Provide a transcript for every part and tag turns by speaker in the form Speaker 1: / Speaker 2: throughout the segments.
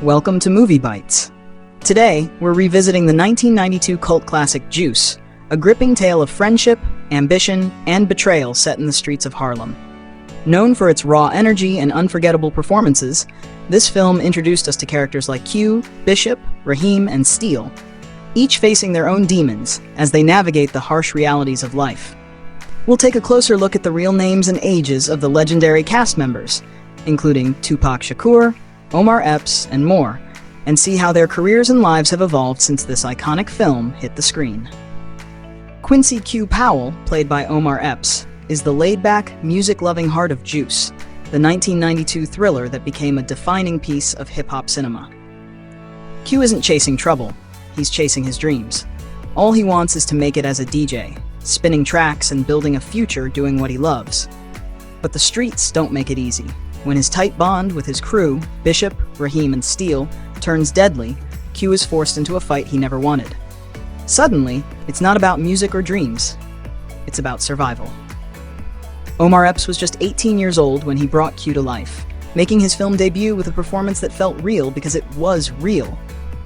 Speaker 1: Welcome to Movie Bites. Today, we're revisiting the 1992 cult classic Juice, a gripping tale of friendship, ambition, and betrayal set in the streets of Harlem. Known for its raw energy and unforgettable performances, this film introduced us to characters like Q, Bishop, Raheem, and Steele, each facing their own demons as they navigate the harsh realities of life. We'll take a closer look at the real names and ages of the legendary cast members, including Tupac Shakur, Omar Epps, and more, and see how their careers and lives have evolved since this iconic film hit the screen. Quincy Q. Powell, played by Omar Epps, is the laid-back, music-loving heart of Juice, the 1992 thriller that became a defining piece of hip-hop cinema. Q isn't chasing trouble, he's chasing his dreams. All he wants is to make it as a DJ, spinning tracks and building a future doing what he loves. But the streets don't make it easy. When his tight bond with his crew, Bishop, Raheem, and Steele, turns deadly, Q is forced into a fight he never wanted. Suddenly, it's not about music or dreams. It's about survival. Omar Epps was just 18 years old when he brought Q to life, making his film debut with a performance that felt real because it was real.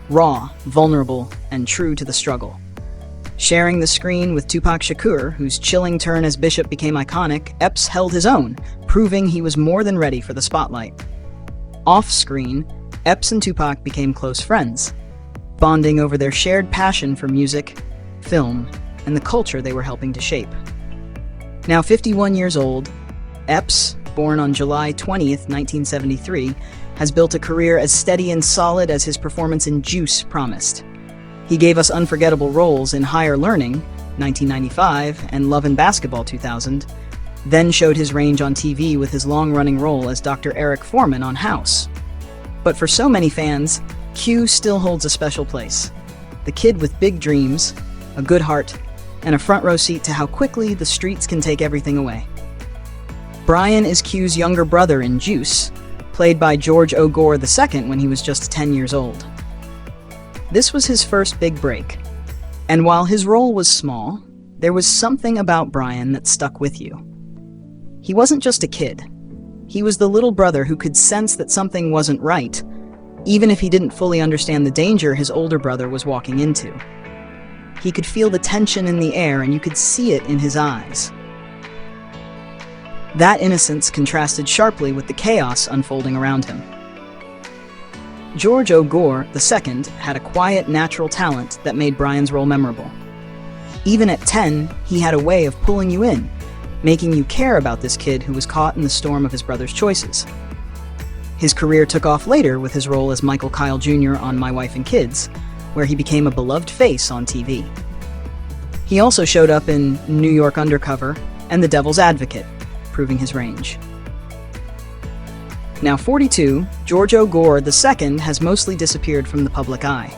Speaker 1: Raw, vulnerable, and true to the struggle. Sharing the screen with Tupac Shakur, whose chilling turn as Bishop became iconic, Epps held his own, proving he was more than ready for the spotlight. Off-screen, Epps and Tupac became close friends, bonding over their shared passion for music, film, and the culture they were helping to shape. Now 51 years old, Epps, born on July 20th, 1973, has built a career as steady and solid as his performance in Juice promised. He gave us unforgettable roles in Higher Learning, 1995, and Love and Basketball, 2000, then showed his range on TV with his long-running role as Dr. Eric Foreman on House. But for so many fans, Q still holds a special place. The kid with big dreams, a good heart, and a front-row seat to how quickly the streets can take everything away. Brian is Q's younger brother in Juice, played by George O. Gore II when he was just 10 years old. This was his first big break, and while his role was small, there was something about Brian that stuck with you. He wasn't just a kid. He was the little brother who could sense that something wasn't right, even if he didn't fully understand the danger his older brother was walking into. He could feel the tension in the air, and you could see it in his eyes. That innocence contrasted sharply with the chaos unfolding around him. George O. Gore II had a quiet, natural talent that made Brian's role memorable. Even at 10, he had a way of pulling you in, making you care about this kid who was caught in the storm of his brother's choices. His career took off later with his role as Michael Kyle Jr. on My Wife and Kids, where he became a beloved face on TV. He also showed up in New York Undercover and The Devil's Advocate, proving his range. Now 42, George O. Gore II has mostly disappeared from the public eye.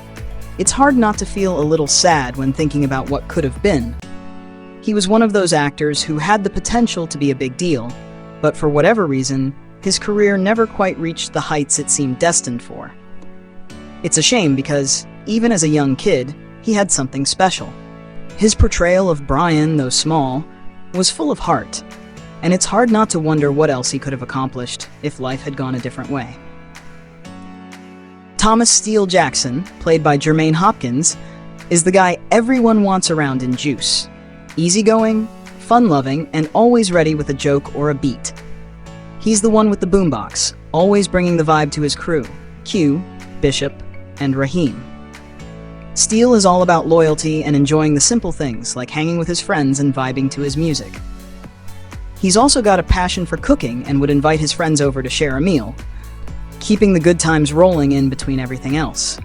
Speaker 1: It's hard not to feel a little sad when thinking about what could have been. He was one of those actors who had the potential to be a big deal, but for whatever reason, his career never quite reached the heights it seemed destined for. It's a shame because, even as a young kid, he had something special. His portrayal of Brian, though small, was full of heart, and it's hard not to wonder what else he could have accomplished if life had gone a different way. Thomas Steele Jackson, played by Jermaine Hopkins, is the guy everyone wants around in Juice. Easygoing, fun-loving, and always ready with a joke or a beat. He's the one with the boombox, always bringing the vibe to his crew, Q, Bishop, and Raheem. Steele is all about loyalty and enjoying the simple things like hanging with his friends and vibing to his music. He's also got a passion for cooking and would invite his friends over to share a meal, keeping the good times rolling in between everything else.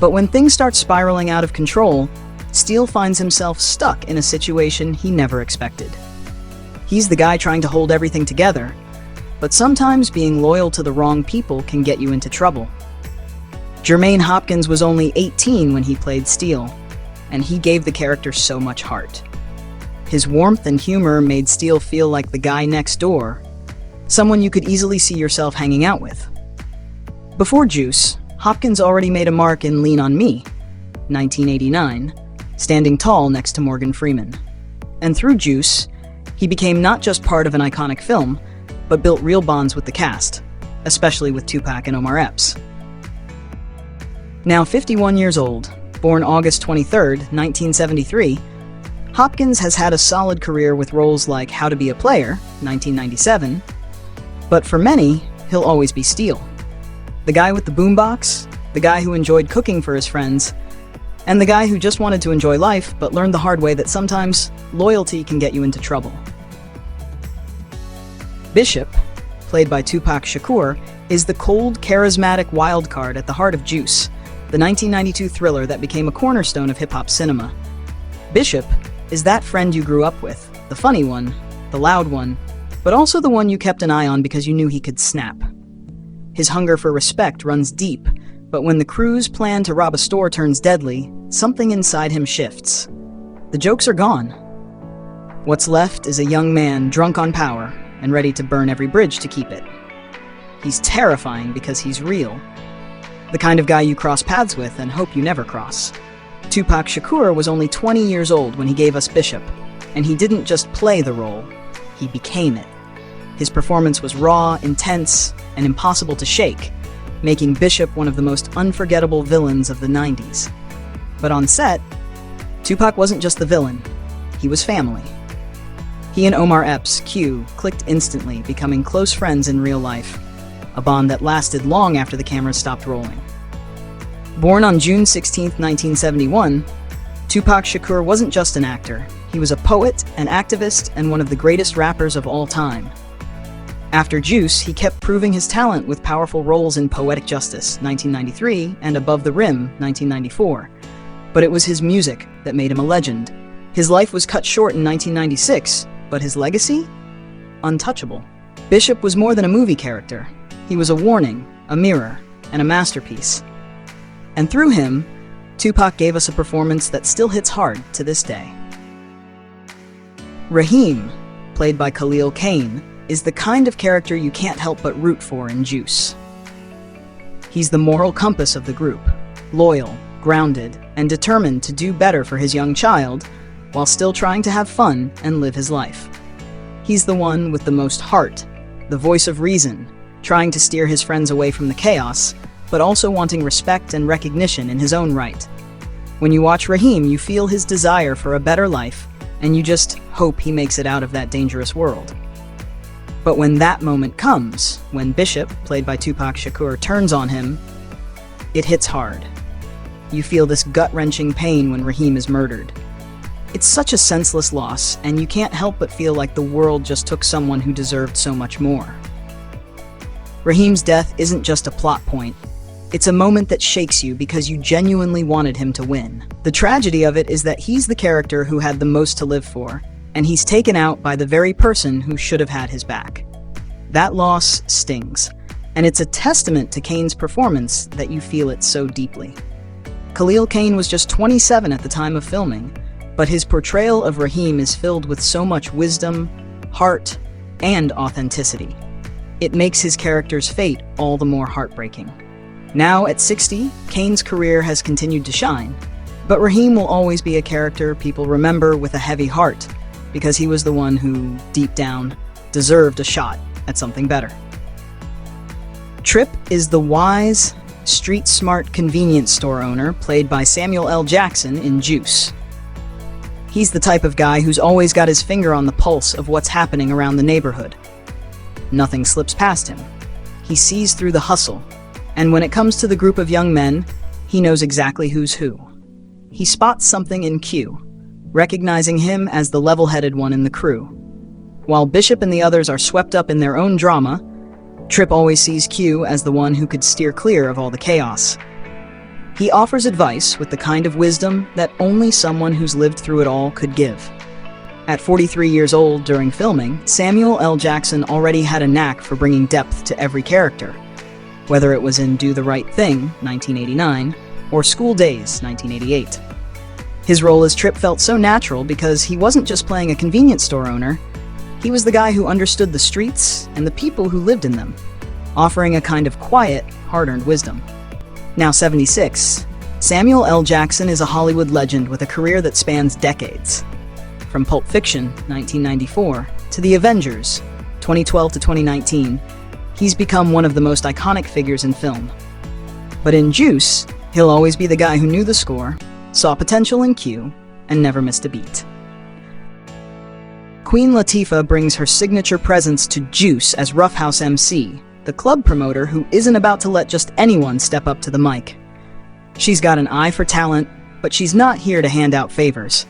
Speaker 1: But when things start spiraling out of control, Steele finds himself stuck in a situation he never expected. He's the guy trying to hold everything together, but sometimes being loyal to the wrong people can get you into trouble. Jermaine Hopkins was only 18 when he played Steele, and he gave the character so much heart. His warmth and humor made Steele feel like the guy next door, someone you could easily see yourself hanging out with. Before Juice, Hopkins already made a mark in Lean on Me, 1989, standing tall next to Morgan Freeman. And through Juice, he became not just part of an iconic film, but built real bonds with the cast, especially with Tupac and Omar Epps. Now 51 years old, born August 23, 1973, Hopkins has had a solid career with roles like How to Be a Player, 1997, but for many, he'll always be Steel. The guy with the boombox, the guy who enjoyed cooking for his friends, and the guy who just wanted to enjoy life but learned the hard way that sometimes loyalty can get you into trouble. Bishop, played by Tupac Shakur, is the cold, charismatic wild card at the heart of Juice, the 1992 thriller that became a cornerstone of hip-hop cinema. Bishop is that friend you grew up with, the funny one, the loud one, but also the one you kept an eye on because you knew he could snap. His hunger for respect runs deep, but when the crew's plan to rob a store turns deadly, something inside him shifts. The jokes are gone. What's left is a young man drunk on power and ready to burn every bridge to keep it. He's terrifying because he's real. The kind of guy you cross paths with and hope you never cross. Tupac Shakur was only 20 years old when he gave us Bishop, and he didn't just play the role, he became it. His performance was raw, intense, and impossible to shake, making Bishop one of the most unforgettable villains of the 90s. But on set, Tupac wasn't just the villain, he was family. He and Omar Epps, Q, clicked instantly, becoming close friends in real life, a bond that lasted long after the cameras stopped rolling. Born on June 16, 1971, Tupac Shakur wasn't just an actor, he was a poet, an activist, and one of the greatest rappers of all time. After Juice, he kept proving his talent with powerful roles in Poetic Justice, 1993, and Above the Rim, 1994. But it was his music that made him a legend. His life was cut short in 1996, but his legacy? Untouchable. Bishop was more than a movie character. He was a warning, a mirror, and a masterpiece. And through him, Tupac gave us a performance that still hits hard to this day. Raheem, played by Khalil Kain, is the kind of character you can't help but root for in Juice. He's the moral compass of the group, loyal, grounded, and determined to do better for his young child, while still trying to have fun and live his life. He's the one with the most heart, the voice of reason, trying to steer his friends away from the chaos, but also wanting respect and recognition in his own right. When you watch Raheem, you feel his desire for a better life, and you just hope he makes it out of that dangerous world. But when that moment comes, when Bishop, played by Tupac Shakur, turns on him, it hits hard. You feel this gut-wrenching pain when Raheem is murdered. It's such a senseless loss, and you can't help but feel like the world just took someone who deserved so much more. Raheem's death isn't just a plot point. It's a moment that shakes you because you genuinely wanted him to win. The tragedy of it is that he's the character who had the most to live for, and he's taken out by the very person who should have had his back. That loss stings, and it's a testament to Kain's performance that you feel it so deeply. Khalil Kain was just 27 at the time of filming, but his portrayal of Raheem is filled with so much wisdom, heart, and authenticity. It makes his character's fate all the more heartbreaking. Now, at 60, Kain's career has continued to shine, but Raheem will always be a character people remember with a heavy heart, because he was the one who, deep down, deserved a shot at something better. Trip is the wise, street-smart convenience store owner played by Samuel L. Jackson in Juice. He's the type of guy who's always got his finger on the pulse of what's happening around the neighborhood. Nothing slips past him. He sees through the hustle, and when it comes to the group of young men, he knows exactly who's who. He spots something in Q, recognizing him as the level-headed one in the crew. While Bishop and the others are swept up in their own drama, Trip always sees Q as the one who could steer clear of all the chaos. He offers advice with the kind of wisdom that only someone who's lived through it all could give. At 43 years old during filming, Samuel L. Jackson already had a knack for bringing depth to every character, whether it was in Do the Right Thing, 1989, or School Days, 1988. His role as Trip felt so natural because he wasn't just playing a convenience store owner, he was the guy who understood the streets and the people who lived in them, offering a kind of quiet, hard-earned wisdom. Now 76, Samuel L. Jackson is a Hollywood legend with a career that spans decades. From Pulp Fiction, 1994, to The Avengers, 2012 to 2019, he's become one of the most iconic figures in film. But in Juice, He'll always be the guy who knew the score, saw potential in Q, and never missed a beat. Queen Latifah brings her signature presence to Juice as Rough House MC, the club promoter who isn't about to let just anyone step up to the mic. She's got an eye for talent, but she's not here to hand out favors.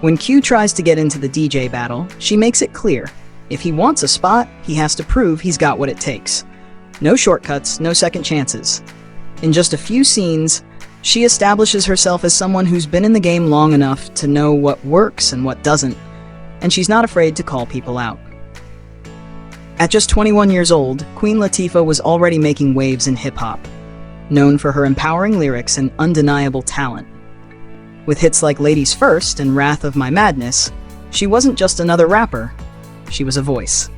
Speaker 1: When Q tries to get into the DJ battle, she makes it clear. If he wants a spot, he has to prove he's got what it takes. No shortcuts, no second chances. In just a few scenes, she establishes herself as someone who's been in the game long enough to know what works and what doesn't, and she's not afraid to call people out. At just 21 years old, Queen Latifah was already making waves in hip-hop, known for her empowering lyrics and undeniable talent. With hits like Ladies First and Wrath of My Madness, she wasn't just another rapper, she was a voice.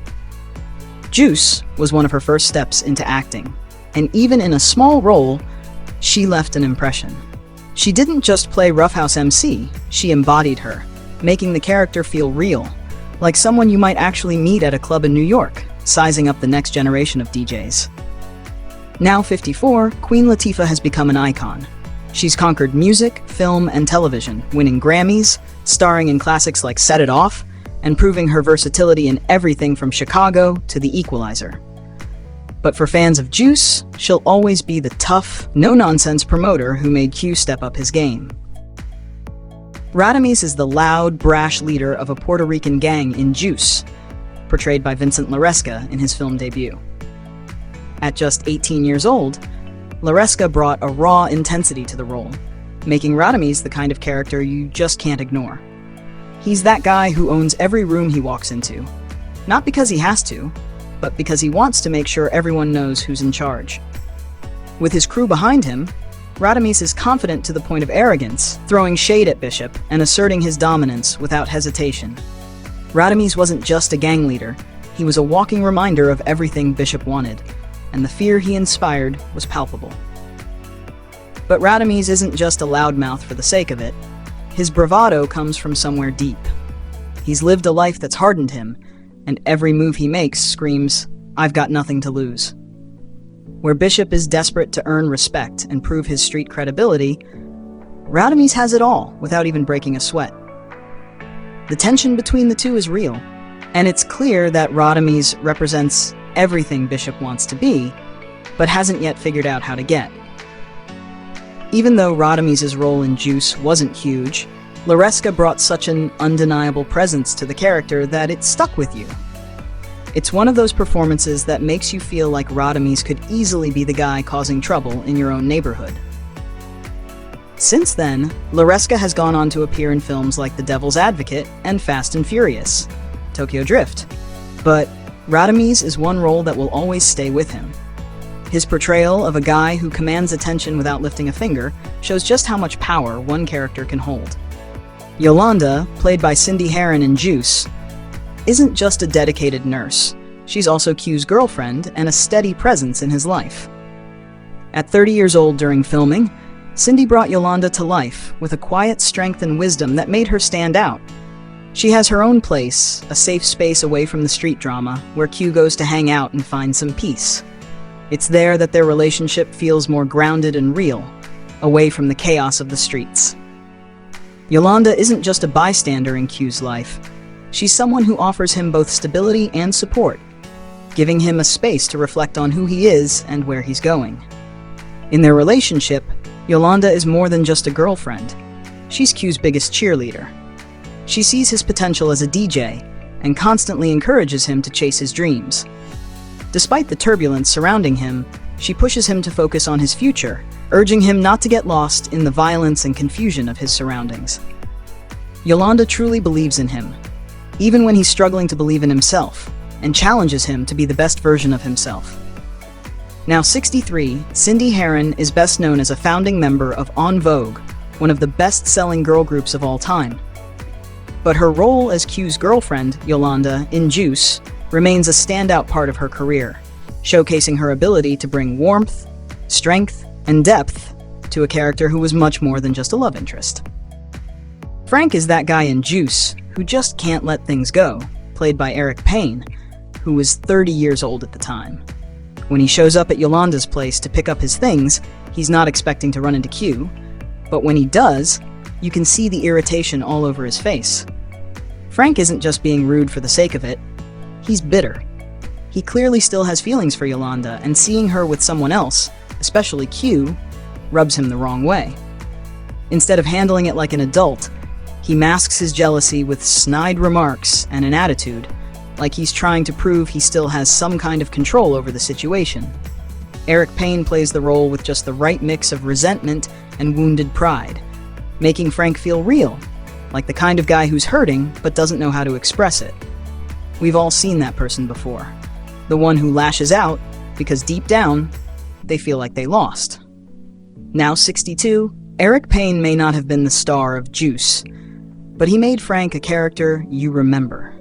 Speaker 1: Juice was one of her first steps into acting, and even in a small role, she left an impression. She didn't just play Rough House MC, she embodied her, making the character feel real, like someone you might actually meet at a club in New York, sizing up the next generation of DJs. Now 54, Queen Latifah has become an icon. She's conquered music, film, and television, winning Grammys, starring in classics like Set It Off, and proving her versatility in everything from Chicago to The Equalizer. But for fans of Juice, she'll always be the tough, no-nonsense promoter who made Q step up his game. Radames is the loud, brash leader of a Puerto Rican gang in Juice, portrayed by Vincent Laresca in his film debut. At just 18 years old, Laresca brought a raw intensity to the role, making Radames the kind of character you just can't ignore. He's that guy who owns every room he walks into, not because he has to, but because he wants to make sure everyone knows who's in charge. With his crew behind him, Radames is confident to the point of arrogance, throwing shade at Bishop and asserting his dominance without hesitation. Radames wasn't just a gang leader, he was a walking reminder of everything Bishop wanted, and the fear he inspired was palpable. But Radames isn't just a loudmouth for the sake of it. His bravado comes from somewhere deep. He's lived a life that's hardened him, and every move he makes screams, "I've got nothing to lose." Where Bishop is desperate to earn respect and prove his street credibility, Radames has it all without even breaking a sweat. The tension between the two is real, and it's clear that Radames represents everything Bishop wants to be, but hasn't yet figured out how to get. Even though Radames' role in Juice wasn't huge, Laresca brought such an undeniable presence to the character that it stuck with you. It's one of those performances that makes you feel like Radames could easily be the guy causing trouble in your own neighborhood. Since then, Laresca has gone on to appear in films like The Devil's Advocate and Fast and Furious, Tokyo Drift. But Radames is one role that will always stay with him. His portrayal of a guy who commands attention without lifting a finger shows just how much power one character can hold. Yolanda, played by Cindy Herron in Juice, isn't just a dedicated nurse. She's also Q's girlfriend and a steady presence in his life. At 30 years old during filming, Cindy brought Yolanda to life with a quiet strength and wisdom that made her stand out. She has her own place, a safe space away from the street drama, where Q goes to hang out and find some peace. It's there that their relationship feels more grounded and real, away from the chaos of the streets. Yolanda isn't just a bystander in Q's life. She's someone who offers him both stability and support, giving him a space to reflect on who he is and where he's going. In their relationship, Yolanda is more than just a girlfriend. She's Q's biggest cheerleader. She sees his potential as a DJ and constantly encourages him to chase his dreams. Despite the turbulence surrounding him, she pushes him to focus on his future, urging him not to get lost in the violence and confusion of his surroundings. Yolanda truly believes in him, even when he's struggling to believe in himself, and challenges him to be the best version of himself. Now 63, Cindy Herron is best known as a founding member of En Vogue, one of the best-selling girl groups of all time. But her role as Q's girlfriend, Yolanda, in Juice, remains a standout part of her career, showcasing her ability to bring warmth, strength, and depth to a character who was much more than just a love interest. Frank is that guy in Juice who just can't let things go, played by Payne, who was 30 years old at the time. When he shows up at Yolanda's place to pick up his things, He's not expecting to run into Q, but when he does, you can see the irritation all over his face. Frank isn't just being rude for the sake of it, he's bitter. He clearly still has feelings for Yolanda, and seeing her with someone else, especially Q, rubs him the wrong way. Instead of handling it like an adult, he masks his jealousy with snide remarks and an attitude, like he's trying to prove he still has some kind of control over the situation. Payne plays the role with just the right mix of resentment and wounded pride, making Frank feel real, like the kind of guy who's hurting but doesn't know how to express it. We've all seen that person before. The one who lashes out because deep down, they feel like they lost. Now 62, Payne may not have been the star of Juice, but he made Frank a character you remember.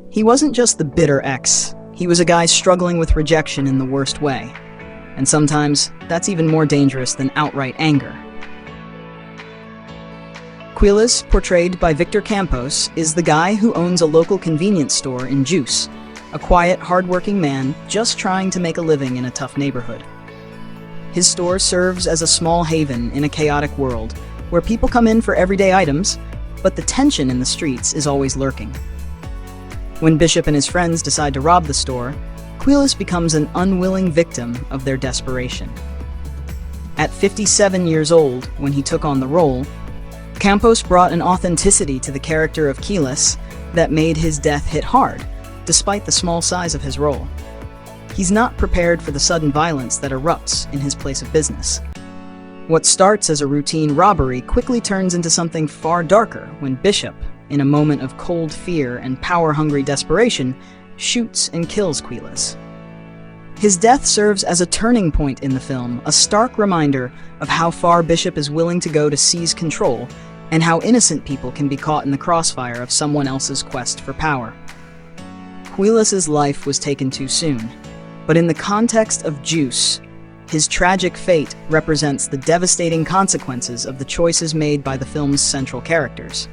Speaker 1: He wasn't just the bitter ex, he was a guy struggling with rejection in the worst way. And sometimes, that's even more dangerous than outright anger. Quiles, portrayed by Victor Campos, is the guy who owns a local convenience store in Juice, a quiet, hard-working man just trying to make a living in a tough neighborhood. His store serves as a small haven in a chaotic world, where people come in for everyday items, but the tension in the streets is always lurking. When Bishop and his friends decide to rob the store, Quiles becomes an unwilling victim of their desperation. At 57 years old, when he took on the role, Campos brought an authenticity to the character of Quiles that made his death hit hard, despite the small size of his role. He's not prepared for the sudden violence that erupts in his place of business. What starts as a routine robbery quickly turns into something far darker when Bishop, in a moment of cold fear and power-hungry desperation, shoots and kills Quiles. His death serves as a turning point in the film, a stark reminder of how far Bishop is willing to go to seize control, and how innocent people can be caught in the crossfire of someone else's quest for power. Quiles' life was taken too soon, but in the context of Juice, his tragic fate represents the devastating consequences of the choices made by the film's central characters.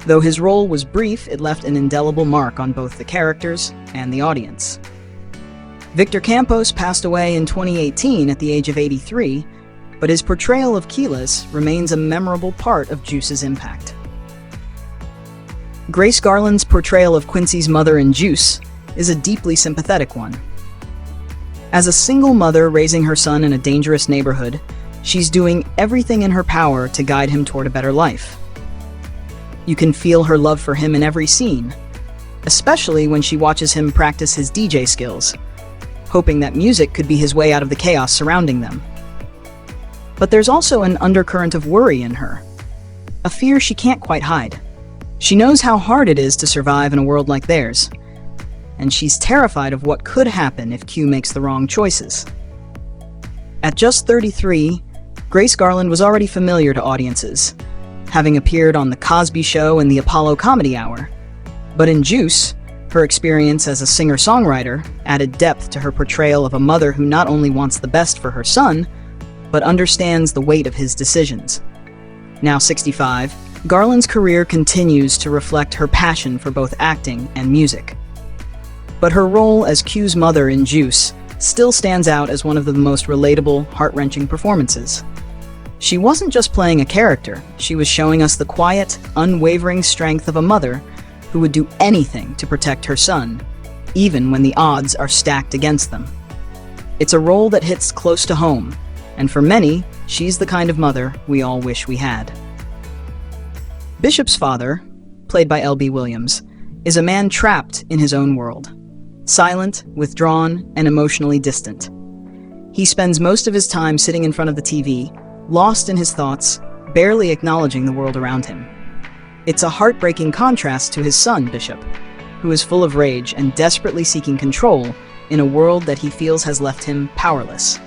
Speaker 1: Though his role was brief, it left an indelible mark on both the characters and the audience. Victor Campos passed away in 2018 at the age of 83, but his portrayal of Quiles remains a memorable part of Juice's impact. Grace Garland's portrayal of Quincy's mother in Juice is a deeply sympathetic one. As a single mother raising her son in a dangerous neighborhood, she's doing everything in her power to guide him toward a better life. You can feel her love for him in every scene, especially when she watches him practice his DJ skills, hoping that music could be his way out of the chaos surrounding them. But there's also an undercurrent of worry in her, a fear she can't quite hide. She knows how hard it is to survive in a world like theirs, and she's terrified of what could happen if Q makes the wrong choices. At just 33, Grace Garland was already familiar to audiences, having appeared on The Cosby Show and The Apollo Comedy Hour. But in Juice, her experience as a singer-songwriter added depth to her portrayal of a mother who not only wants the best for her son, but understands the weight of his decisions. Now 65, Garland's career continues to reflect her passion for both acting and music. But her role as Q's mother in Juice still stands out as one of the most relatable, heart-wrenching performances. She wasn't just playing a character, she was showing us the quiet, unwavering strength of a mother who would do anything to protect her son, even when the odds are stacked against them. It's a role that hits close to home, and for many, she's the kind of mother we all wish we had. Bishop's father, played by L.B. Williams, is a man trapped in his own world, silent, withdrawn, and emotionally distant. He spends most of his time sitting in front of the TV, lost in his thoughts, barely acknowledging the world around him. It's a heartbreaking contrast to his son, Bishop, who is full of rage and desperately seeking control in a world that he feels has left him powerless.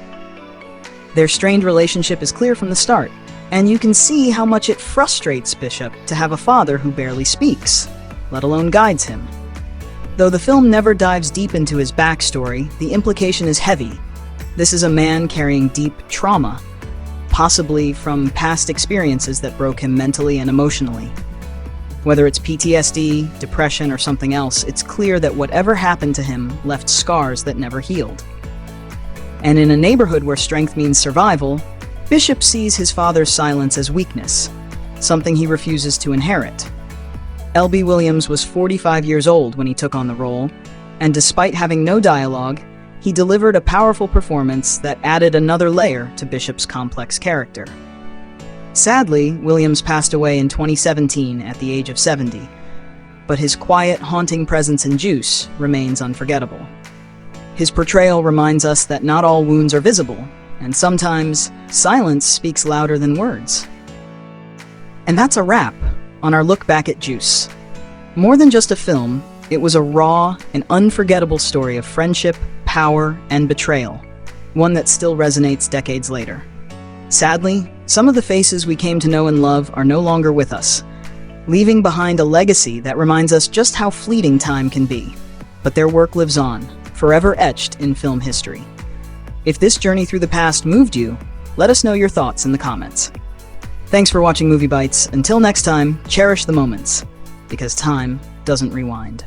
Speaker 1: Their strained relationship is clear from the start, and you can see how much it frustrates Bishop to have a father who barely speaks, let alone guides him. Though the film never dives deep into his backstory, the implication is heavy. This is a man carrying deep trauma, possibly from past experiences that broke him mentally and emotionally. Whether it's PTSD, depression, or something else, it's clear that whatever happened to him left scars that never healed. And in a neighborhood where strength means survival, Bishop sees his father's silence as weakness, something he refuses to inherit. L.B. Williams was 45 years old when he took on the role, and despite having no dialogue, he delivered a powerful performance that added another layer to Bishop's complex character. Sadly, Williams passed away in 2017 at the age of 70, but his quiet, haunting presence in Juice remains unforgettable. His portrayal reminds us that not all wounds are visible, and sometimes silence speaks louder than words. And that's a wrap on our look back at Juice. More than just a film, it was a raw and unforgettable story of friendship, power, and betrayal, one that still resonates decades later. Sadly, some of the faces we came to know and love are no longer with us, leaving behind a legacy that reminds us just how fleeting time can be. But their work lives on, forever etched in film history. If this journey through the past moved you, let us know your thoughts in the comments. Thanks for watching Movie Bites. Until next time, cherish the moments, because time doesn't rewind.